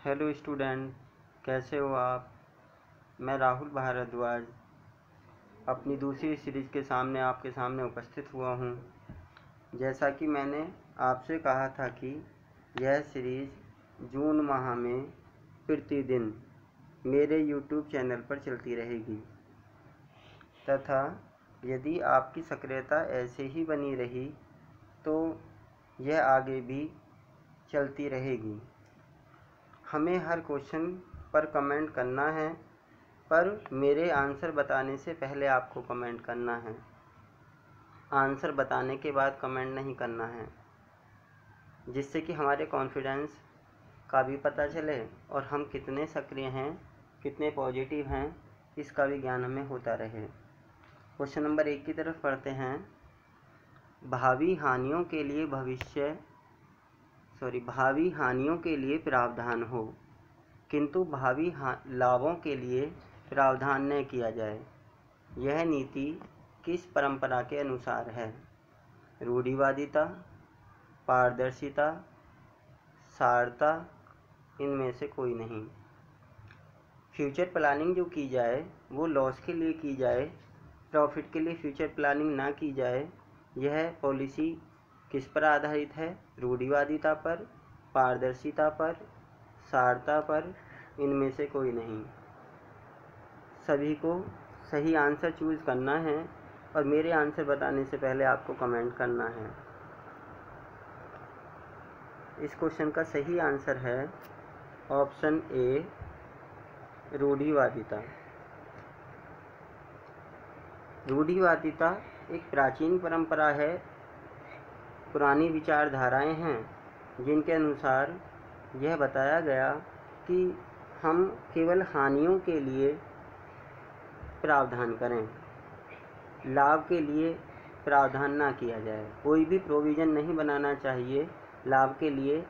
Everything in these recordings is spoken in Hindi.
हेलो स्टूडेंट, कैसे हो आप। मैं राहुल भारद्वाज अपनी दूसरी सीरीज़ के सामने आपके सामने उपस्थित हुआ हूँ। जैसा कि मैंने आपसे कहा था कि यह सीरीज़ जून माह में प्रतिदिन मेरे यूट्यूब चैनल पर चलती रहेगी तथा यदि आपकी सक्रियता ऐसे ही बनी रही तो यह आगे भी चलती रहेगी। हमें हर क्वेश्चन पर कमेंट करना है, पर मेरे आंसर बताने से पहले आपको कमेंट करना है। आंसर बताने के बाद कमेंट नहीं करना है, जिससे कि हमारे कॉन्फिडेंस का भी पता चले और हम कितने सक्रिय हैं, कितने पॉजिटिव हैं, इसका भी ज्ञान हमें होता रहे। क्वेश्चन नंबर 1 की तरफ पढ़ते हैं। भावी हानियों के लिए प्रावधान हो, किंतु भावी लाभों के लिए प्रावधान न किया जाए। यह नीति किस परंपरा के अनुसार है? रूढ़िवादिता, पारदर्शिता, सारता, इनमें से कोई नहीं। फ्यूचर प्लानिंग जो की जाए वो लॉस के लिए की जाए, प्रॉफिट के लिए फ्यूचर प्लानिंग ना की जाए। यह पॉलिसी किस पर आधारित है? रूढ़िवादिता पर, पारदर्शिता पर, सारता पर, इनमें से कोई नहीं। सभी को सही आंसर चूज़ करना है और मेरे आंसर बताने से पहले आपको कमेंट करना है। इस क्वेश्चन का सही आंसर है ऑप्शन ए, रूढ़िवादिता। रूढ़िवादिता एक प्राचीन परंपरा है, पुरानी विचारधाराएं हैं जिनके अनुसार यह बताया गया कि हम केवल हानियों के लिए प्रावधान करें, लाभ के लिए प्रावधान ना किया जाए। कोई भी प्रोविज़न नहीं बनाना चाहिए लाभ के लिए,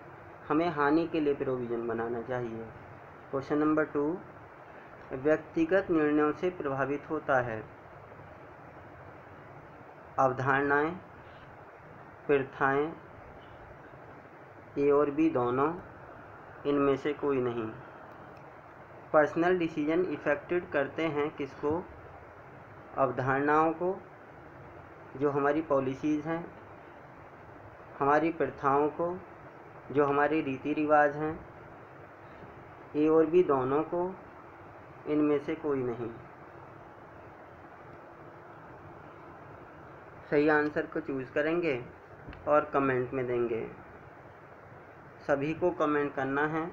हमें हानि के लिए प्रोविज़न बनाना चाहिए। क्वेश्चन नंबर 2, व्यक्तिगत निर्णयों से प्रभावित होता है। अवधारणाएं, प्रथाएं, ए और बी दोनों, इनमें से कोई नहीं। पर्सनल डिसीजन इफेक्टेड करते हैं किसको? अवधारणाओं को, जो हमारी पॉलिसीज़ हैं, हमारी प्रथाओं को, जो हमारे रीति रिवाज हैं। ए और बी दोनों को, इनमें से कोई नहीं। सही आंसर को चूज़ करेंगे और कमेंट में देंगे। सभी को कमेंट करना है।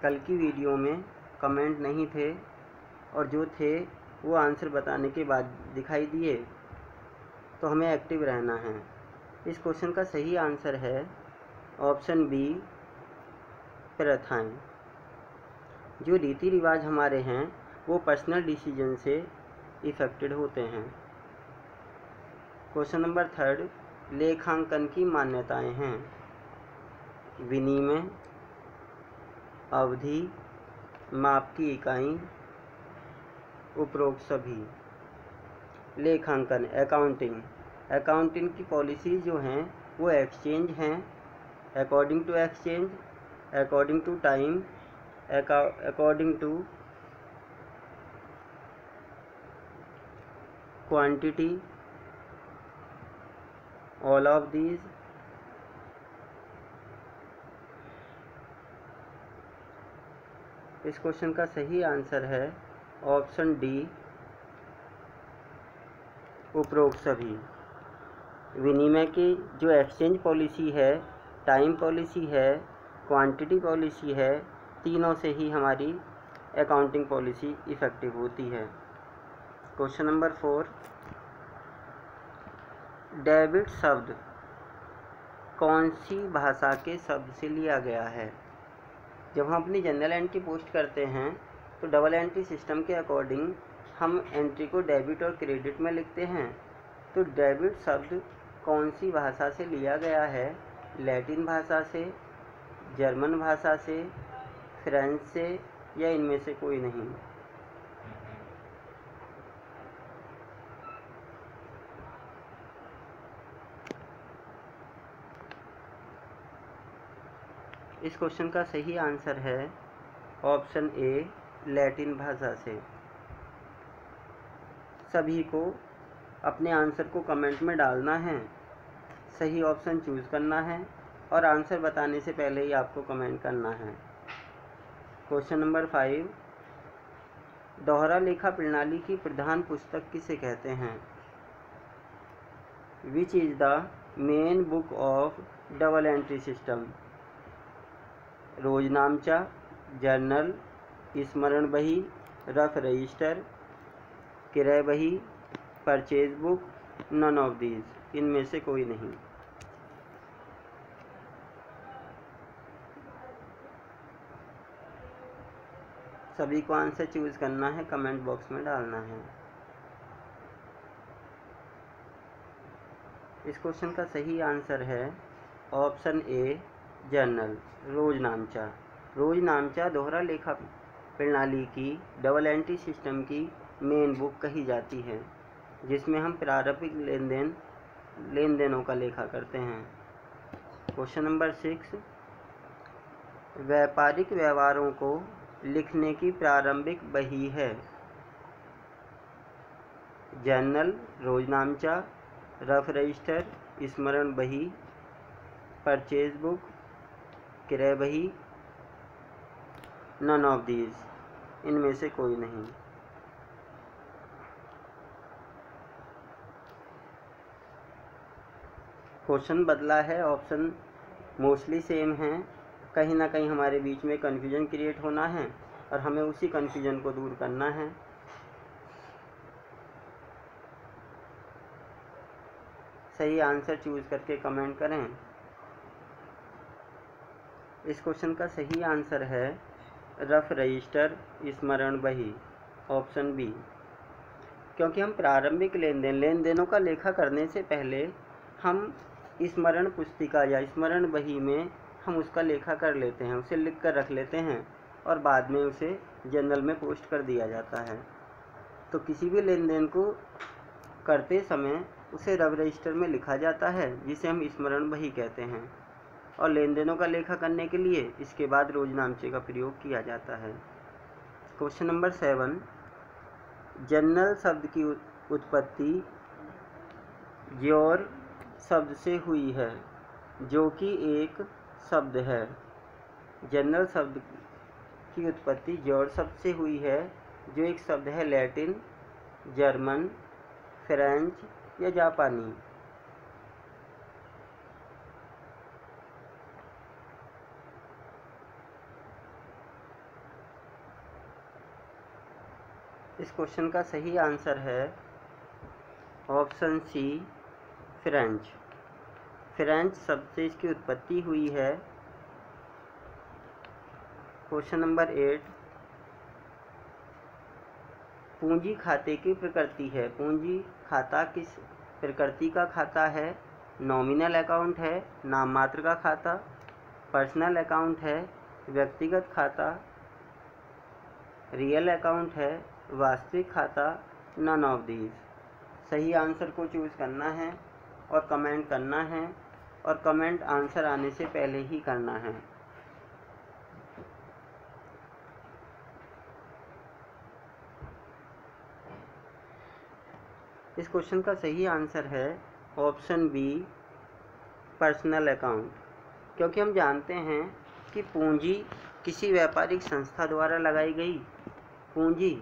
कल की वीडियो में कमेंट नहीं थे और जो थे वो आंसर बताने के बाद दिखाई दिए, तो हमें एक्टिव रहना है। इस क्वेश्चन का सही आंसर है ऑप्शन बी, प्रथाएं। जो रीति रिवाज हमारे हैं वो पर्सनल डिसीजन से इफेक्टेड होते हैं। क्वेश्चन नंबर 3, लेखांकन की मान्यताएं हैं। विनिमय, अवधि, माप की इकाई, उपरोक्त सभी। लेखांकन, अकाउंटिंग की पॉलिसी जो हैं वो एक्सचेंज हैं, according to exchange, according to time, according to quantity, all of these. इस क्वेश्चन का सही आंसर है ऑप्शन डी, उपरोक्त सभी। विनिमय की जो एक्सचेंज पॉलिसी है, टाइम पॉलिसी है, क्वांटिटी पॉलिसी है, तीनों से ही हमारी अकाउंटिंग पॉलिसी इफ़ेक्टिव होती है। क्वेश्चन नंबर 4, डेबिट शब्द कौन सी भाषा के शब्द से लिया गया है? जब हम अपनी जनरल एंट्री पोस्ट करते हैं तो डबल एंट्री सिस्टम के अकॉर्डिंग हम एंट्री को डेबिट और क्रेडिट में लिखते हैं। तो डेबिट शब्द कौन सी भाषा से लिया गया है? लैटिन भाषा से, जर्मन भाषा से, फ्रेंच से, या इनमें से कोई नहीं। इस क्वेश्चन का सही आंसर है ऑप्शन ए लैटिन भाषा से। सभी को अपने आंसर को कमेंट में डालना है, सही ऑप्शन चूज़ करना है और आंसर बताने से पहले ही आपको कमेंट करना है। क्वेश्चन नंबर 5, दोहरा लेखा प्रणाली की प्रधान पुस्तक किसे कहते हैं? Which is the main book of double entry system? रोजनामचा, जर्नल, स्मरण बही, रफ रजिस्टर, क्रय बही, purchase book, none of these. इनमें से कोई नहीं। सभी को आंसर चूज करना है, कमेंट बॉक्स में डालना है। इस क्वेश्चन का सही आंसर है ऑप्शन ए जर्नल, रोजनामचा। रोजनामचा दोहरा लेखा प्रणाली की डबल एंट्री सिस्टम की मेन बुक कही जाती है, जिसमें हम प्रारंभिक लेन देनों का लेखा करते हैं। क्वेश्चन नंबर 6, व्यापारिक व्यवहारों को लिखने की प्रारंभिक बही है? जर्नल, रोजनामचा, रफ रजिस्टर, स्मरण बही, परचेज बुक, क्रय बही, नन ऑफ दीज। इनमें से कोई नहीं। क्वेश्चन बदला है, ऑप्शन मोस्टली सेम हैं। कहीं ना कहीं हमारे बीच में कन्फ्यूजन क्रिएट होना है और हमें उसी कन्फ्यूजन को दूर करना है। सही आंसर चूज करके कमेंट करें। इस क्वेश्चन का सही आंसर है रफ रजिस्टर, स्मरण बही, ऑप्शन बी। क्योंकि हम प्रारंभिक लेन देनों का लेखा करने से पहले हम स्मरण पुस्तिका या स्मरण बही में हम उसका लेखा कर लेते हैं, उसे लिख कर रख लेते हैं और बाद में उसे जर्नल में पोस्ट कर दिया जाता है। तो किसी भी लेन देन को करते समय उसे रफ रजिस्टर में लिखा जाता है, जिसे हम स्मरण बही कहते हैं, और लेन देनों का लेखा करने के लिए इसके बाद रोजनामचे का प्रयोग किया जाता है। क्वेश्चन नंबर 7, जर्नल शब्द की उत्पत्ति ज्योर शब्द से हुई है, जो कि एक शब्द है। जर्नल शब्द की उत्पत्ति ज्योर शब्द से हुई है, जो एक शब्द है लैटिन, जर्मन, फ्रेंच या जापानी। इस क्वेश्चन का सही आंसर है ऑप्शन सी फ्रेंच। फ्रेंच शब्द से इसकी उत्पत्ति हुई है। क्वेश्चन नंबर 8, पूंजी खाते की प्रकृति है। पूंजी खाता किस प्रकृति का खाता है? नॉमिनल अकाउंट है, नाम मात्र का खाता, पर्सनल अकाउंट है, व्यक्तिगत खाता, रियल अकाउंट है, वास्तविक खाता, नन ऑफ दीज। सही आंसर को चूज करना है और कमेंट करना है, और कमेंट आंसर आने से पहले ही करना है। इस क्वेश्चन का सही आंसर है ऑप्शन बी पर्सनल अकाउंट। क्योंकि हम जानते हैं कि पूंजी किसी व्यापारिक संस्था द्वारा लगाई गई पूंजी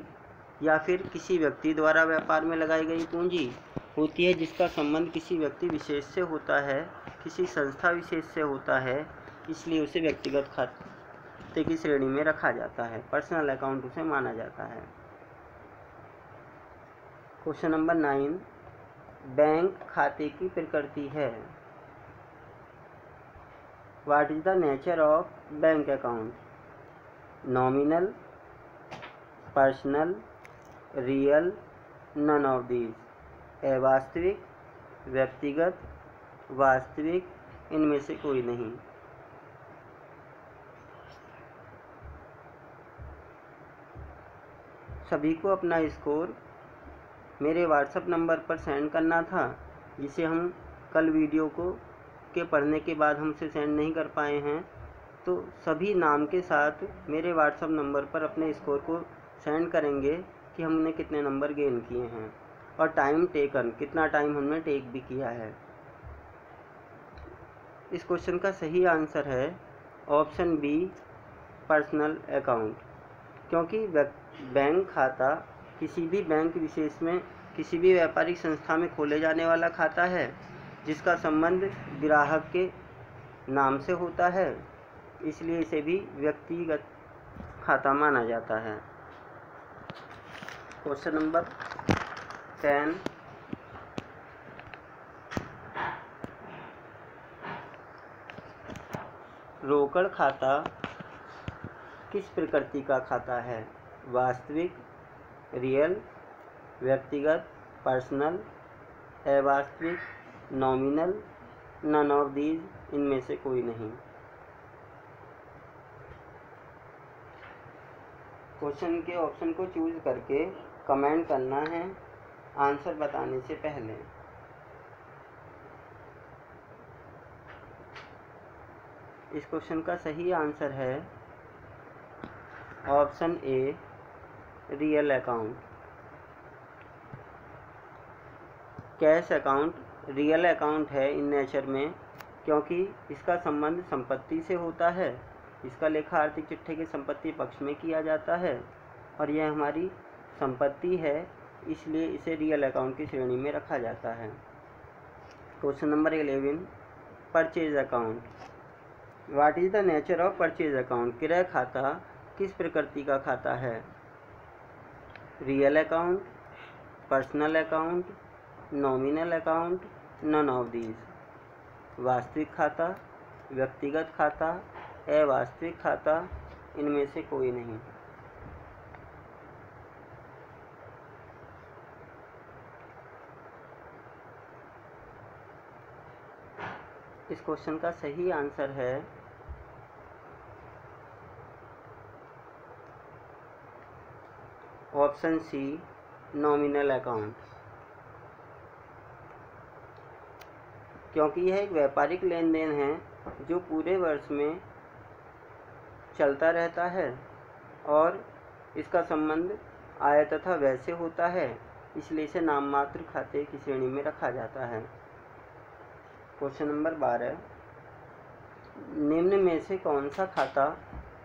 या फिर किसी व्यक्ति द्वारा व्यापार में लगाई गई पूंजी होती है, जिसका संबंध किसी व्यक्ति विशेष से होता है, किसी संस्था विशेष से होता है, इसलिए उसे व्यक्तिगत खाते की श्रेणी में रखा जाता है। पर्सनल अकाउंट उसे माना जाता है। क्वेश्चन नंबर 9, बैंक खाते की प्रकृति है। What is the nature of bank account? Nominal, personal, real, none of these. अवास्तविक, व्यक्तिगत, वास्तविक, इनमें से कोई नहीं। सभी को अपना स्कोर मेरे व्हाट्सएप नंबर पर सेंड करना था, जिसे हम कल वीडियो के पढ़ने के बाद हमसे सेंड नहीं कर पाए हैं। तो सभी नाम के साथ मेरे व्हाट्सएप नंबर पर अपने स्कोर को सेंड करेंगे कि हमने कितने नंबर गेन किए हैं और टाइम टेकन, कितना टाइम हमने टेक भी किया है। इस क्वेश्चन का सही आंसर है ऑप्शन बी, पर्सनल अकाउंट, क्योंकि बैंक खाता किसी भी बैंक विशेष में, किसी भी व्यापारिक संस्था में खोले जाने वाला खाता है जिसका संबंध ग्राहक के नाम से होता है, इसलिए इसे भी व्यक्तिगत खाता माना जाता है। क्वेश्चन नंबर 10, रोकड़ खाता किस प्रकृति का खाता है? वास्तविक, रियल, व्यक्तिगत, पर्सनल, अवास्तविक, नॉमिनल, नन ऑफ दीज, इनमें से कोई नहीं। क्वेश्चन के ऑप्शन को चूज करके कमेंट करना है आंसर बताने से पहले। इस क्वेश्चन का सही आंसर है ऑप्शन ए, real account. Cash account real account है इन नेचर में, क्योंकि इसका संबंध संपत्ति से होता है। इसका लेखा आर्थिक चिट्ठे के संपत्ति पक्ष में किया जाता है और यह हमारी संपत्ति है, इसलिए इसे रियल अकाउंट की श्रेणी में रखा जाता है। Question number 11, purchase account. What is the nature of purchase account? क्रय खाता किस प्रकृति का खाता है? Real account, personal account, nominal account, none of these. वास्तविक खाता, व्यक्तिगत खाता, अवास्तविक खाता, इनमें से कोई नहीं। इस क्वेश्चन का सही आंसर है ऑप्शन सी, नॉमिनल अकाउंट, क्योंकि यह एक व्यापारिक लेन देन है जो पूरे वर्ष में चलता रहता है और इसका संबंध आय तथा व्यय से होता है, इसलिए इसे नाम मात्र खाते की श्रेणी में रखा जाता है। क्वेश्चन नंबर 12, निम्न में से कौन सा खाता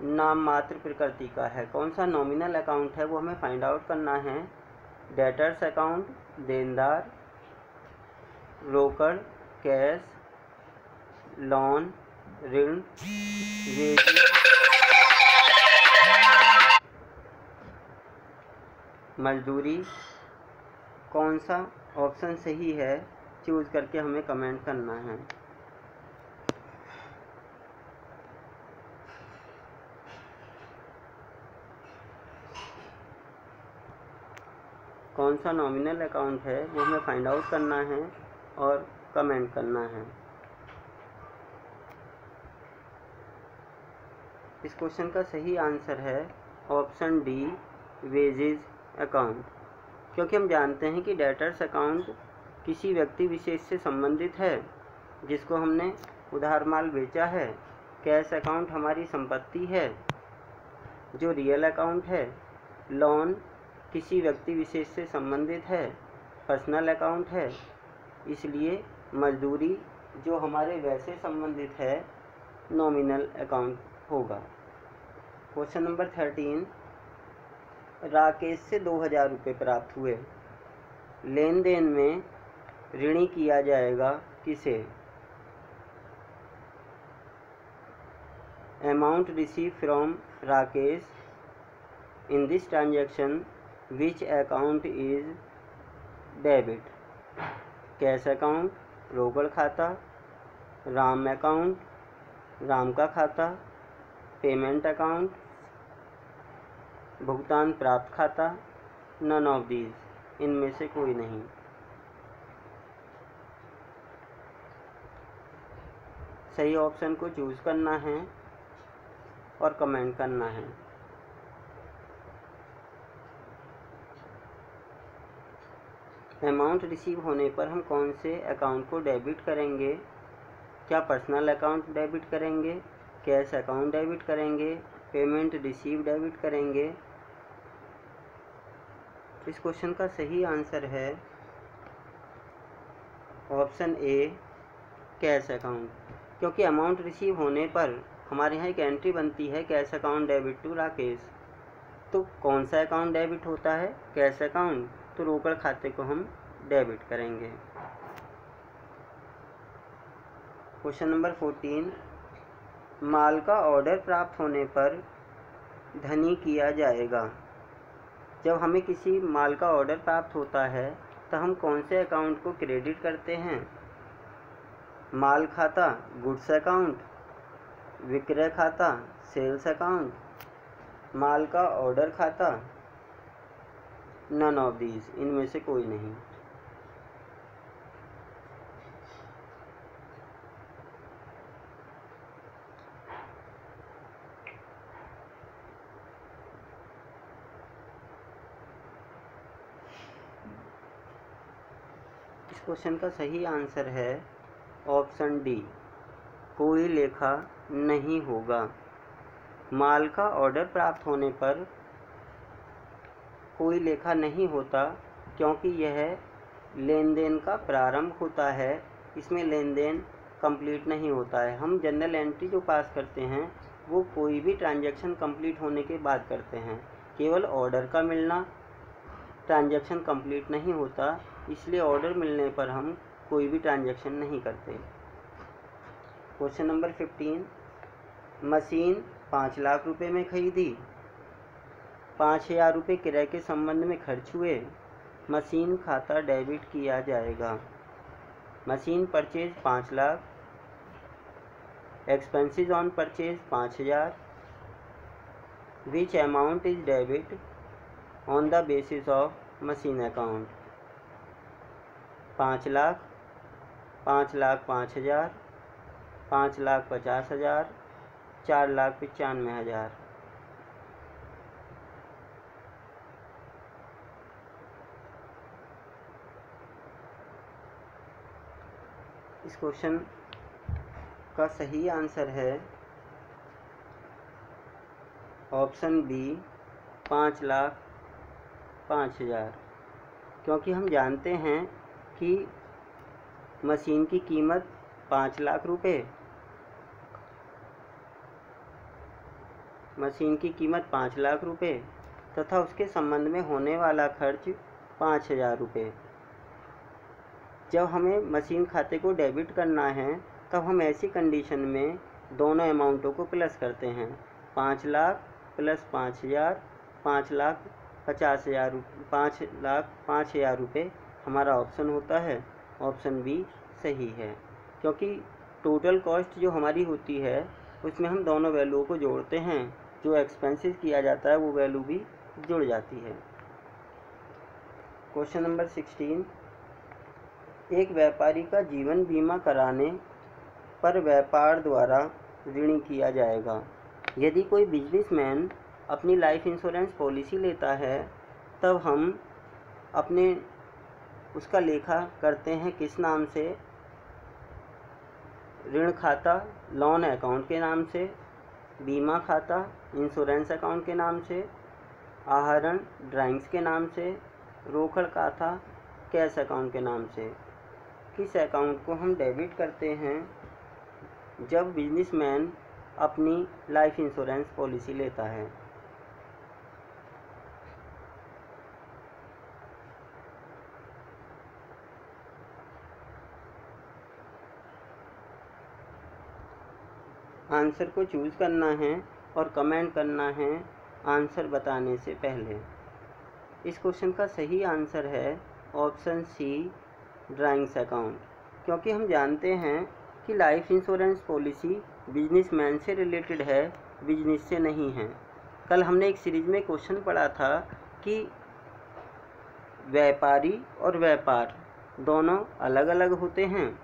नाम मात्र प्रकृति का है? कौन सा नॉमिनल अकाउंट है वो हमें फाइंड आउट करना है। डेटर्स अकाउंट, देनदार, रोकड़, कैश, लोन, ऋण, वेतन, मजदूरी। कौन सा ऑप्शन सही है चूज करके हमें कमेंट करना है। कौन सा नॉमिनल अकाउंट है वो हमें फाइंड आउट करना है और कमेंट करना है। इस क्वेश्चन का सही आंसर है ऑप्शन डी, वेजेज अकाउंट, क्योंकि हम जानते हैं कि डेटर्स अकाउंट किसी व्यक्ति विशेष से संबंधित है जिसको हमने उधार माल बेचा है। कैश अकाउंट हमारी संपत्ति है जो रियल अकाउंट है। लोन किसी व्यक्ति विशेष से संबंधित है, पर्सनल अकाउंट है, इसलिए मजदूरी जो हमारे व्यय से संबंधित है नॉमिनल अकाउंट होगा। क्वेश्चन नंबर 13, राकेश से 2000 रुपये प्राप्त हुए। लेन देन में ऋणी किया जाएगा किसे? Amount receive from Rakesh in this transaction which account is debit? Cash account, रोकड़ खाता, राम अकाउंट, राम का खाता, पेमेंट अकाउंट, भुगतान प्राप्त खाता, नन ऑफ दीज, इनमें से कोई नहीं। सही ऑप्शन को चूज करना है और कमेंट करना है। अमाउंट रिसीव होने पर हम कौन से अकाउंट को डेबिट करेंगे? क्या पर्सनल अकाउंट डेबिट करेंगे, कैश अकाउंट डेबिट करेंगे, पेमेंट रिसीव डेबिट करेंगे। इस क्वेश्चन का सही आंसर है ऑप्शन ए, कैश अकाउंट, क्योंकि अमाउंट रिसीव होने पर हमारे यहाँ एक एंट्री बनती है cash account debit to Rakesh. तो कौन सा अकाउंट डेबिट होता है? Cash account. तो रोकड़ खाते को हम डेबिट करेंगे। क्वेश्चन नंबर 14, माल का ऑर्डर प्राप्त होने पर धनी किया जाएगा। जब हमें किसी माल का ऑर्डर प्राप्त होता है तो हम कौन से अकाउंट को क्रेडिट करते हैं? माल खाता गुड्स अकाउंट, विक्रय खाता सेल्स अकाउंट, माल का ऑर्डर खाता नन ऑफ दीज, इनमें से कोई नहीं। इस क्वेश्चन का सही आंसर है ऑप्शन डी, कोई लेखा नहीं होगा। माल का ऑर्डर प्राप्त होने पर कोई लेखा नहीं होता, क्योंकि यह लेन देन का प्रारंभ होता है। इसमें लेन देन कंप्लीट नहीं होता है। हम जनरल एंट्री जो पास करते हैं वो कोई भी ट्रांजैक्शन कंप्लीट होने के बाद करते हैं। केवल ऑर्डर का मिलना ट्रांजैक्शन कंप्लीट नहीं होता, इसलिए ऑर्डर मिलने पर हम कोई भी ट्रांजैक्शन नहीं करते। क्वेश्चन नंबर 15, मशीन 5 लाख रुपए में खरीदी, 5,000 रुपये किराए के संबंध में खर्च हुए, मशीन खाता डेबिट किया जाएगा। Machine purchase 5 lakh, expenses on purchase 5,000, which amount is debit on the basis of machine account? 5 lakh, 5,05,000, 5,50,000, 4,95,000। इस क्वेश्चन का सही आंसर है ऑप्शन बी, 5,05,000, क्योंकि हम जानते हैं कि मशीन की कीमत 5 लाख रुपए, मशीन की कीमत 5 लाख रुपए तथा उसके संबंध में होने वाला खर्च 5,000 रुपये। जब हमें मशीन खाते को डेबिट करना है तब हम ऐसी कंडीशन में दोनों अमाउंटों को प्लस करते हैं। 5 लाख प्लस 5,000, 5,50,000, 5,05,000 रुपये हमारा ऑप्शन होता है। ऑप्शन बी सही है, क्योंकि टोटल कॉस्ट जो हमारी होती है उसमें हम दोनों वैल्यूओं को जोड़ते हैं। जो एक्सपेंसेस किया जाता है वो वैल्यू भी जुड़ जाती है। क्वेश्चन नंबर 16, एक व्यापारी का जीवन बीमा कराने पर व्यापार द्वारा ऋणी किया जाएगा। यदि कोई बिजनेसमैन अपनी लाइफ इंश्योरेंस पॉलिसी लेता है तब हम अपने उसका लेखा करते हैं किस नाम से? ऋण खाता लोन अकाउंट के नाम से, बीमा खाता इंश्योरेंस अकाउंट के नाम से, आहरण ड्राइंग्स के नाम से, रोकड़ खाता कैश अकाउंट के नाम से। किस अकाउंट को हम डेबिट करते हैं जब बिजनेसमैन अपनी लाइफ इंश्योरेंस पॉलिसी लेता है? आंसर को चूज़ करना है और कमेंट करना है आंसर बताने से पहले। इस क्वेश्चन का सही आंसर है ऑप्शन सी, ड्राइंग्स अकाउंट, क्योंकि हम जानते हैं कि लाइफ इंश्योरेंस पॉलिसी बिजनेसमैन से रिलेटेड है, बिजनेस से नहीं है। कल हमने एक सीरीज में क्वेश्चन पढ़ा था कि व्यापारी और व्यापार दोनों अलग अलग होते हैं,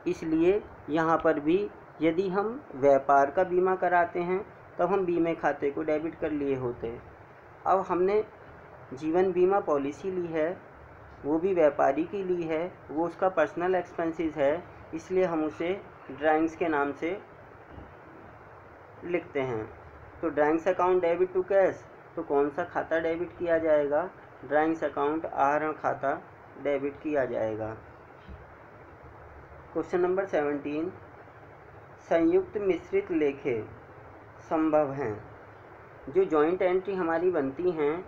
इसलिए यहाँ पर भी यदि हम व्यापार का बीमा कराते हैं तब हम बीमे खाते को डेबिट कर लिए होते। अब हमने जीवन बीमा पॉलिसी ली है, वो भी व्यापारी की ली है, वो उसका पर्सनल एक्सपेंसेस है, इसलिए हम उसे ड्राइंग्स के नाम से लिखते हैं। तो drawings account debit to cash, तो कौन सा खाता डेबिट किया जाएगा? ड्राइंग्स अकाउंट आहरण खाता डेबिट किया जाएगा। क्वेश्चन नंबर 17, संयुक्त मिश्रित लेखे संभव हैं। जो जॉइंट एंट्री हमारी बनती हैं,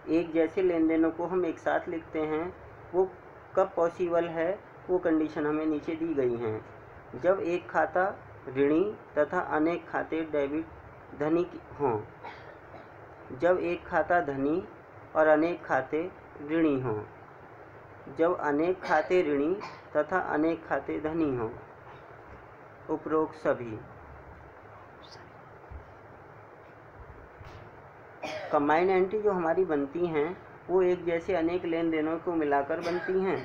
एक जैसे लेन देनों को हम एक साथ लिखते हैं, वो कब पॉसिबल है? वो कंडीशन हमें नीचे दी गई हैं। जब एक खाता ऋणी तथा अनेक खाते डेबिट धनी हों। जब एक खाता धनी और अनेक खाते ऋणी हों। जब अनेक खाते ऋणी तथा अनेक खाते धनी हों। उपरोक्त सभी। कंबाइंड एंट्री जो हमारी बनती हैं वो एक जैसे अनेक लेन देनों को मिलाकर बनती हैं।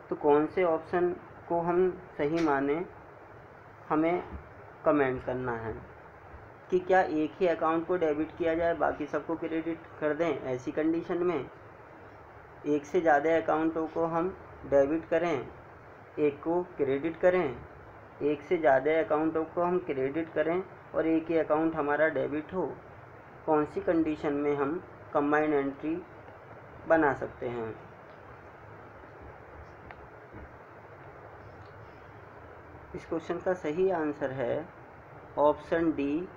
तो कौन से ऑप्शन को हम सही माने, हमें कमेंट करना है कि क्या एक ही अकाउंट को डेबिट किया जाए, बाकी सबको क्रेडिट कर दें। ऐसी कंडीशन में एक से ज़्यादा अकाउंटों को हम डेबिट करें, एक को क्रेडिट करें, एक से ज़्यादा अकाउंटों को हम क्रेडिट करें और एक ही अकाउंट हमारा डेबिट हो। कौन सी कंडीशन में हम कंबाइंड एंट्री बना सकते हैं? इस क्वेश्चन का सही आंसर है ऑप्शन डी,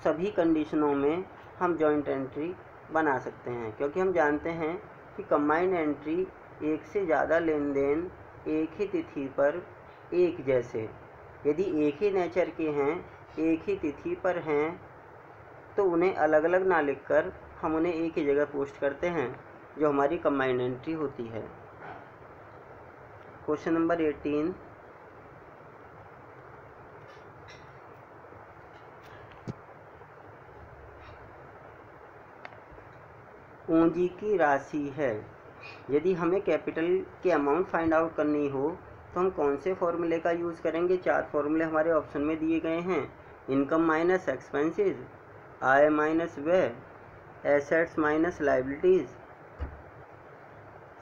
सभी कंडीशनों में हम जॉइंट एंट्री बना सकते हैं। क्योंकि हम जानते हैं कि कंबाइंड एंट्री एक से ज़्यादा लेन देन एक ही तिथि पर एक जैसे, यदि एक ही नेचर के हैं, एक ही तिथि पर हैं, तो उन्हें अलग अलग ना लिखकर हम उन्हें एक ही जगह पोस्ट करते हैं, जो हमारी कंबाइंड एंट्री होती है। क्वेश्चन नंबर 18, पूंजी की राशि है। यदि हमें कैपिटल की अमाउंट फाइंड आउट करनी हो तो हम कौन से फॉर्मूले का यूज़ करेंगे? 4 फॉर्मूले हमारे ऑप्शन में दिए गए हैं। इनकम माइनस एक्सपेंसेस, आय माइनस व्यय, एसेट्स माइनस लायबिलिटीज़,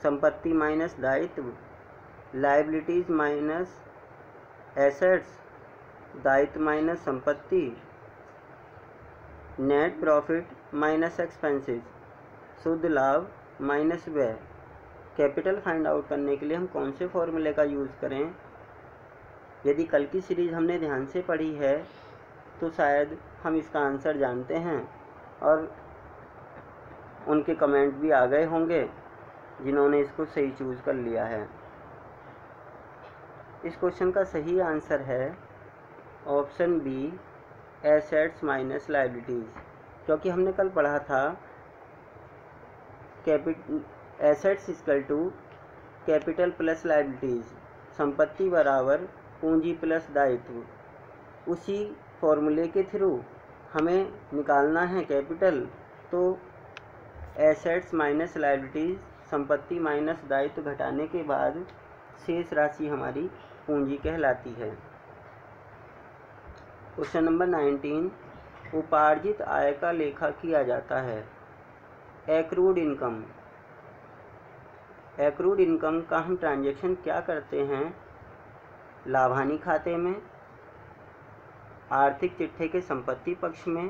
संपत्ति माइनस दायित्व, लायबिलिटीज़ माइनस एसेट्स, दायित्व माइनस संपत्ति, नेट प्रॉफिट माइनस एक्सपेंसेस, शुद्ध लाभ माइनस व्यय। कैपिटल फाइंड आउट करने के लिए हम कौन से फॉर्मूले का यूज़ करें? यदि कल की सीरीज़ हमने ध्यान से पढ़ी है तो शायद हम इसका आंसर जानते हैं और उनके कमेंट भी आ गए होंगे जिन्होंने इसको सही चूज़ कर लिया है। इस क्वेश्चन का सही आंसर है option B, assets minus liabilities. क्योंकि हमने कल पढ़ा था assets equal to capital plus liabilities, संपत्ति बराबर पूंजी प्लस दायित्व। उसी फॉर्मूले के थ्रू हमें निकालना है कैपिटल, तो एसेट्स माइनस लायबिलिटीज़, संपत्ति माइनस दायित्व घटाने के बाद शेष राशि हमारी पूंजी कहलाती है। क्वेश्चन नंबर 19, उपार्जित आय का लेखा किया जाता है। Accrued income. एक्रूड इनकम का हम ट्रांजैक्शन क्या करते हैं? लाभ हानि खाते में, आर्थिक चिट्ठे के संपत्ति पक्ष में,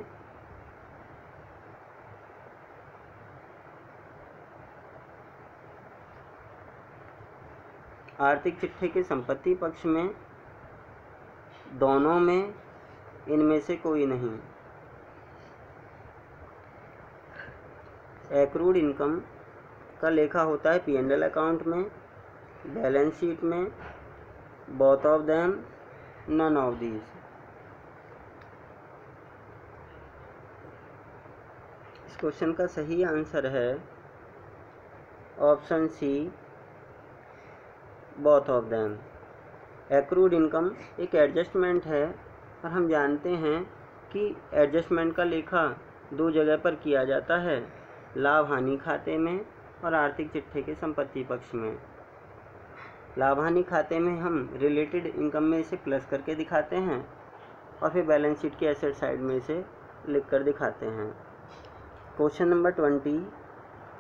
आर्थिक चिट्ठे के संपत्ति पक्ष में, दोनों में, इनमें से कोई नहीं। एक्रूड इनकम का लेखा होता है P&L अकाउंट में, बैलेंस शीट में, both of them, none of these. इस क्वेश्चन का सही आंसर है option C, both of them. Accrued income एक एडजस्टमेंट है और हम जानते हैं कि एडजस्टमेंट का लेखा 2 जगह पर किया जाता है, लाभ हानि खाते में और आर्थिक चिट्ठे के संपत्ति पक्ष में। लाभ हानि खाते में हम रिलेटेड इनकम में इसे प्लस करके दिखाते हैं और फिर बैलेंस शीट के एसेट साइड में इसे लिख कर दिखाते हैं। क्वेश्चन नंबर 20,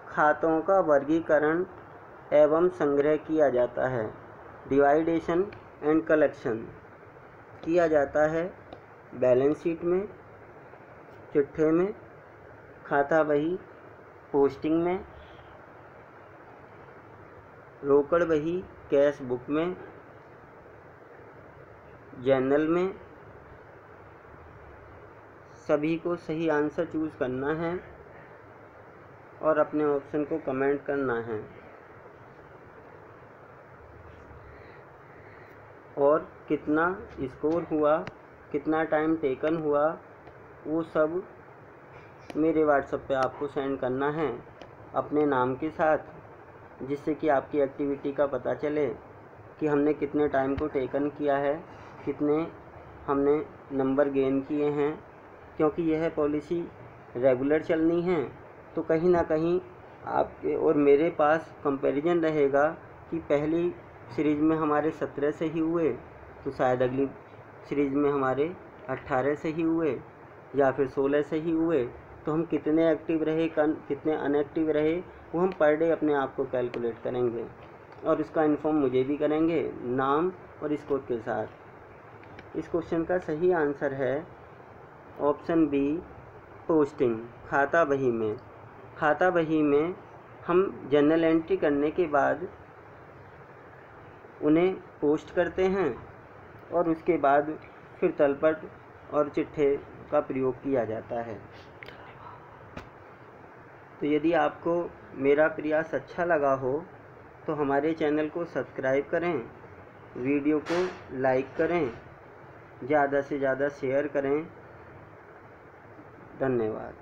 खातों का वर्गीकरण एवं संग्रह किया जाता है। डिवाइडेशन एंड कलेक्शन किया जाता है बैलेंस शीट में, चिट्ठे में, खाता बही पोस्टिंग में, रोकड़ बही कैश बुक में, जर्नल में। सभी को सही आंसर चूज़ करना है और अपने ऑप्शन को कमेंट करना है। और कितना स्कोर हुआ, कितना टाइम टेकन हुआ, वो सब मेरे व्हाट्सएप पे आपको सेंड करना है अपने नाम के साथ, जिससे कि आपकी एक्टिविटी का पता चले कि हमने कितने टाइम को टेकन किया है, कितने हमने नंबर गेन किए हैं। क्योंकि यह पॉलिसी रेगुलर चलनी है तो कहीं ना कहीं आपके और मेरे पास कंपैरिजन रहेगा कि पहली सीरीज़ में हमारे 17 से ही हुए तो शायद अगली सीरीज़ में हमारे 18 से ही हुए या फिर 16 से ही हुए। तो हम कितने एक्टिव रहे, कितने अनएक्टिव रहे, वो हम पर डे अपने आप को कैलकुलेट करेंगे और उसका इन्फॉर्म मुझे भी करेंगे नाम और स्कोर के साथ। इस क्वेश्चन का सही आंसर है ऑप्शन बी, पोस्टिंग। खाता बही में, खाता बही में हम जर्नल एंट्री करने के बाद उन्हें पोस्ट करते हैं और उसके बाद फिर तलपट और चिट्ठे का प्रयोग किया जाता है। तो यदि आपको मेरा प्रयास अच्छा लगा हो तो हमारे चैनल को सब्सक्राइब करें, वीडियो को लाइक करें, ज़्यादा से ज़्यादा शेयर करें। धन्यवाद।